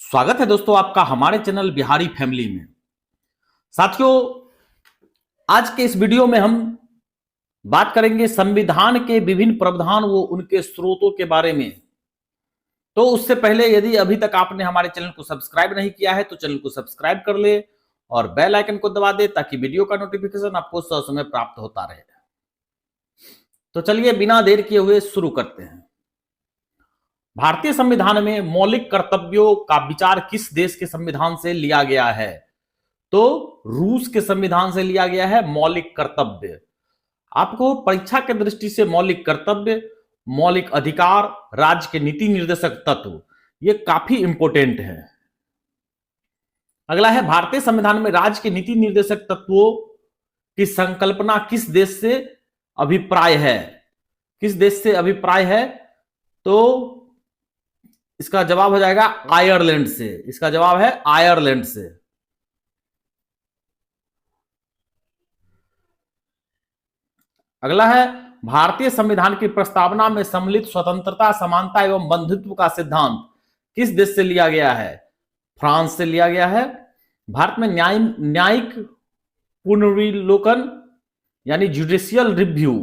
स्वागत है दोस्तों आपका हमारे चैनल बिहारी फैमिली में। साथियों, आज के इस वीडियो में हम बात करेंगे संविधान के विभिन्न प्रावधान व उनके स्रोतों के बारे में। तो उससे पहले यदि अभी तक आपने हमारे चैनल को सब्सक्राइब नहीं किया है तो चैनल को सब्सक्राइब कर ले और बेल आइकन को दबा दे ताकि वीडियो का नोटिफिकेशन आपको ससमय प्राप्त होता रहे। तो चलिए बिना देर किए हुए शुरू करते हैं। भारतीय संविधान में मौलिक कर्तव्यों का विचार किस देश के संविधान से लिया गया है? तो रूस के संविधान से लिया गया है मौलिक कर्तव्य। आपको परीक्षा के दृष्टि से मौलिक कर्तव्य, मौलिक अधिकार, राज्य के नीति निर्देशक तत्व, ये काफी इंपॉर्टेंट है। अगला है, भारतीय संविधान में राज्य के नीति निर्देशक तत्वों की संकल्पना किस देश से अभिप्राय है? किस देश से अभिप्राय है? तो इसका जवाब हो जाएगा आयरलैंड से। इसका जवाब है आयरलैंड से। अगला है, भारतीय संविधान की प्रस्तावना में सम्मिलित स्वतंत्रता, समानता एवं बंधुत्व का सिद्धांत किस देश से लिया गया है? फ्रांस से लिया गया है। भारत में न्यायिक पुनर्विलोकन यानी जुडिशियल रिव्यू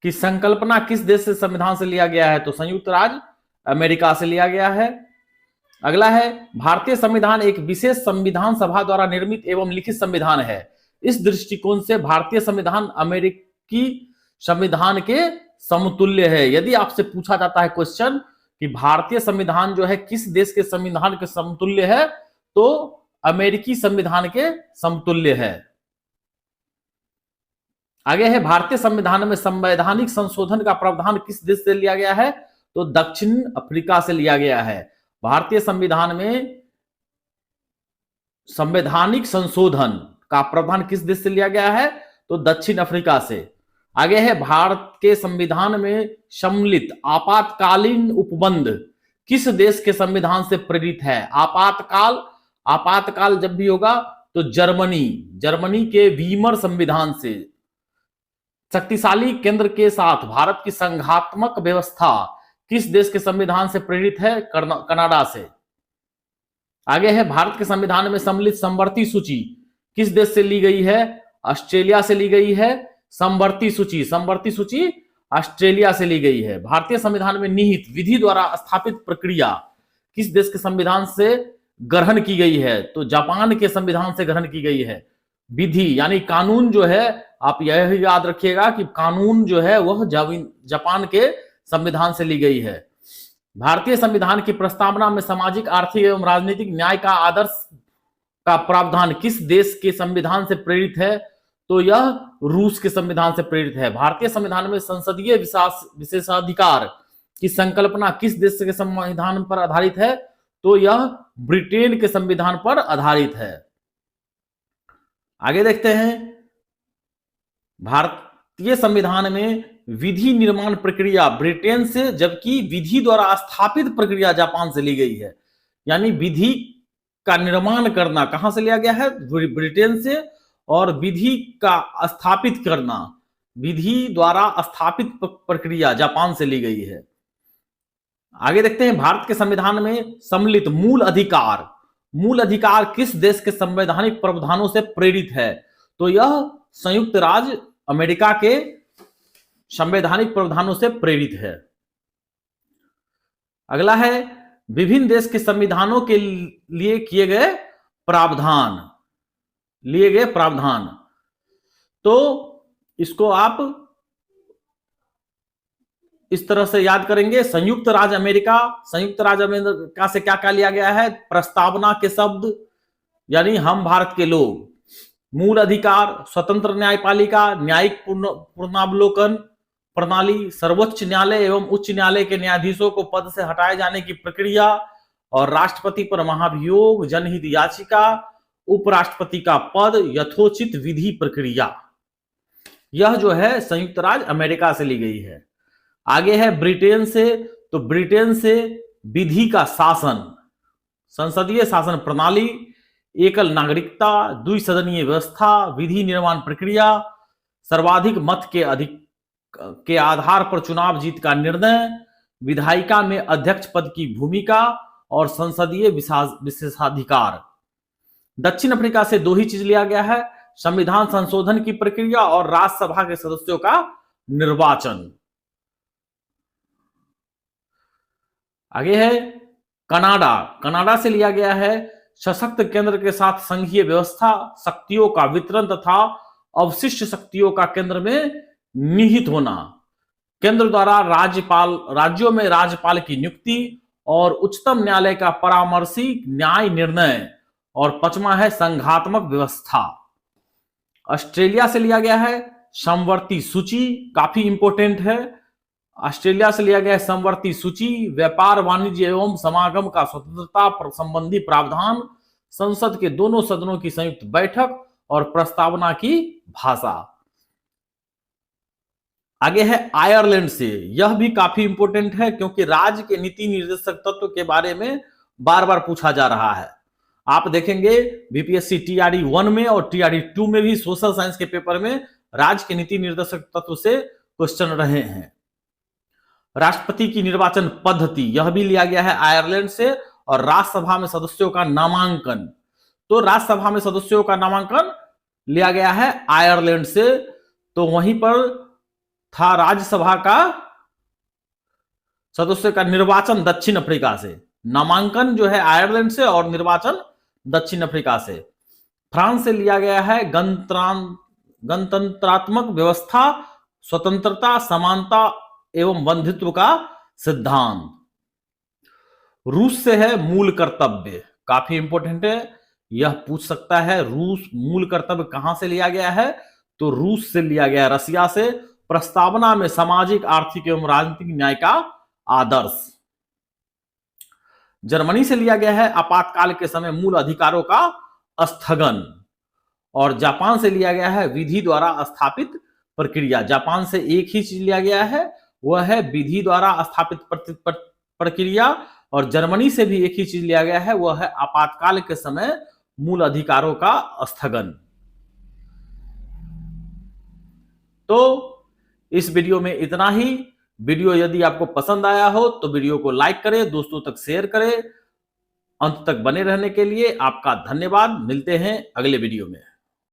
की संकल्पना किस देश से संविधान से लिया गया है? तो संयुक्त राज्य अमेरिका से लिया गया है। अगला है, भारतीय संविधान एक विशेष संविधान सभा द्वारा निर्मित एवं लिखित संविधान है। इस दृष्टिकोण से भारतीय संविधान अमेरिकी संविधान के समतुल्य है। यदि आपसे पूछा जाता है क्वेश्चन कि भारतीय संविधान जो है किस देश के संविधान के समतुल्य है, तो अमेरिकी संविधान के समतुल्य है। आगे है, भारतीय संविधान में संवैधानिक संशोधन का प्रावधान किस देश से लिया गया है? तो दक्षिण अफ्रीका से लिया गया है। भारतीय संविधान में संवैधानिक संशोधन का प्रावधान किस देश से लिया गया है? तो दक्षिण अफ्रीका से। आगे है, भारत के संविधान में सम्मिलित आपातकालीन उपबंध किस देश के संविधान से प्रेरित है? आपातकाल जब भी होगा तो जर्मनी के वीमर संविधान से। शक्तिशाली केंद्र के साथ भारत की संघात्मक व्यवस्था किस देश के संविधान से प्रेरित है? कनाडा से। आगे है, भारत के संविधान में सम्मिलित समवर्ती सूची किस देश से ली गई है? ऑस्ट्रेलिया से ली गई है। समवर्ती सूची ऑस्ट्रेलिया से ली गई है। भारतीय संविधान में निहित विधि द्वारा स्थापित प्रक्रिया किस देश के संविधान से ग्रहण की गई है? तो जापान के संविधान से ग्रहण की गई है। विधि यानी कानून जो है, आप यह याद रखिएगा कि कानून जो है वह जापान के संविधान से ली गई है। भारतीय संविधान की प्रस्तावना में सामाजिक, आर्थिक एवं राजनीतिक न्याय का आदर्श का प्रावधान किस देश के संविधान से प्रेरित है? तो यह रूस के संविधान से प्रेरित है। भारतीय संविधान में संसदीय विशेषाधिकार की संकल्पना किस देश के संविधान पर आधारित है? तो यह ब्रिटेन के संविधान पर आधारित है। आगे देखते हैं, भारतीय संविधान में विधि निर्माण प्रक्रिया ब्रिटेन से, जबकि विधि द्वारा स्थापित प्रक्रिया जापान से ली गई है। यानी विधि का निर्माण करना कहां से लिया गया है? ब्रिटेन से, और विधि का स्थापित करना, विधि द्वारा स्थापित प्रक्रिया जापान से ली गई है। आगे देखते हैं, भारत के संविधान में सम्मिलित मूल अधिकार किस देश के संवैधानिक प्रावधानों से प्रेरित है? तो यह संयुक्त राज्य अमेरिका के संवैधानिक प्रावधानों से प्रेरित है। अगला है, विभिन्न देश के संविधानों के लिए किए गए प्रावधान। तो इसको आप इस तरह से याद करेंगे। संयुक्त राज्य अमेरिका से क्या क्या लिया गया है? प्रस्तावना के शब्द यानी हम भारत के लोग, मूल अधिकार, स्वतंत्र न्यायपालिका, न्यायिक पुनरावलोकन प्रणाली, सर्वोच्च न्यायालय एवं उच्च न्यायालय के न्यायाधीशों को पद से हटाए जाने की प्रक्रिया, और राष्ट्रपति पर महाभियोग, जनहित याचिका, उपराष्ट्रपति का पद, यथोचित विधि प्रक्रिया। यह जो है संयुक्त राज्य अमेरिका से ली गई है। आगे है ब्रिटेन से। तो ब्रिटेन से विधि का शासन, संसदीय शासन प्रणाली, एकल नागरिकता, द्विसदनीय व्यवस्था, विधि निर्माण प्रक्रिया, सर्वाधिक मत के आधार पर चुनाव जीत का निर्णय, विधायिका में अध्यक्ष पद की भूमिका और संसदीय विशेषाधिकार। दक्षिण अफ्रीका से 2 ही चीज लिया गया है, संविधान संशोधन की प्रक्रिया और राज्यसभा के सदस्यों का निर्वाचन। आगे है कनाडा। कनाडा से लिया गया है सशक्त केंद्र के साथ संघीय व्यवस्था, शक्तियों का वितरण तथा अवशिष्ट शक्तियों का केंद्र में निहित होना। केंद्र द्वारा राज्यों में राज्यपाल की नियुक्ति और उच्चतम न्यायालय का परामर्शी न्याय निर्णय। और 5वां है संघात्मक व्यवस्था। ऑस्ट्रेलिया से लिया गया है समवर्ती सूची, काफी इंपोर्टेंट है। ऑस्ट्रेलिया से लिया गया है समवर्ती सूची, व्यापार वाणिज्य एवं समागम का स्वतंत्रता संबंधी प्रावधान, संसद के दोनों सदनों की संयुक्त बैठक और प्रस्तावना की भाषा। आगे है आयरलैंड से। यह भी काफी इंपोर्टेंट है क्योंकि राज्य के नीति निर्देशक तत्व के बारे में बार बार पूछा जा रहा है। आप देखेंगे बीपीएससी टीआरई 1 में और टीआरई 2 में भी सोशल साइंस के पेपर में राज्य के नीति निर्देशक तत्व से क्वेश्चन रहे हैं। राष्ट्रपति की निर्वाचन पद्धति, यह भी लिया गया है आयरलैंड से। और राज्यसभा में सदस्यों का नामांकन, तो राज्यसभा में सदस्यों का नामांकन लिया गया है आयरलैंड से। तो वहीं पर था राज्यसभा का सदस्य का निर्वाचन दक्षिण अफ्रीका से, नामांकन जो है आयरलैंड से और निर्वाचन दक्षिण अफ्रीका से। फ्रांस से लिया गया है गणतंत्रात्मक व्यवस्था, स्वतंत्रता, समानता एवं बंधुत्व का सिद्धांत। रूस से है मूल कर्तव्य, काफी इंपोर्टेंट है, यह पूछ सकता है रूस मूल कर्तव्य कहां से लिया गया है, तो रूस से लिया गया, रसिया से। प्रस्तावना में सामाजिक, आर्थिक एवं राजनीतिक न्याय का आदर्श। जर्मनी से लिया गया है आपातकाल के समय मूल अधिकारों का स्थगन। और जापान से लिया गया है विधि द्वारा स्थापित प्रक्रिया। जापान से एक ही चीज लिया गया है, वह है विधि द्वारा स्थापित प्रक्रिया। और जर्मनी से भी एक ही चीज लिया गया है, वह है आपातकाल के समय मूल अधिकारों का स्थगन। तो इस वीडियो में इतना ही। वीडियो यदि आपको पसंद आया हो तो वीडियो को लाइक करें, दोस्तों तक शेयर करें। अंत तक बने रहने के लिए आपका धन्यवाद। मिलते हैं अगले वीडियो में।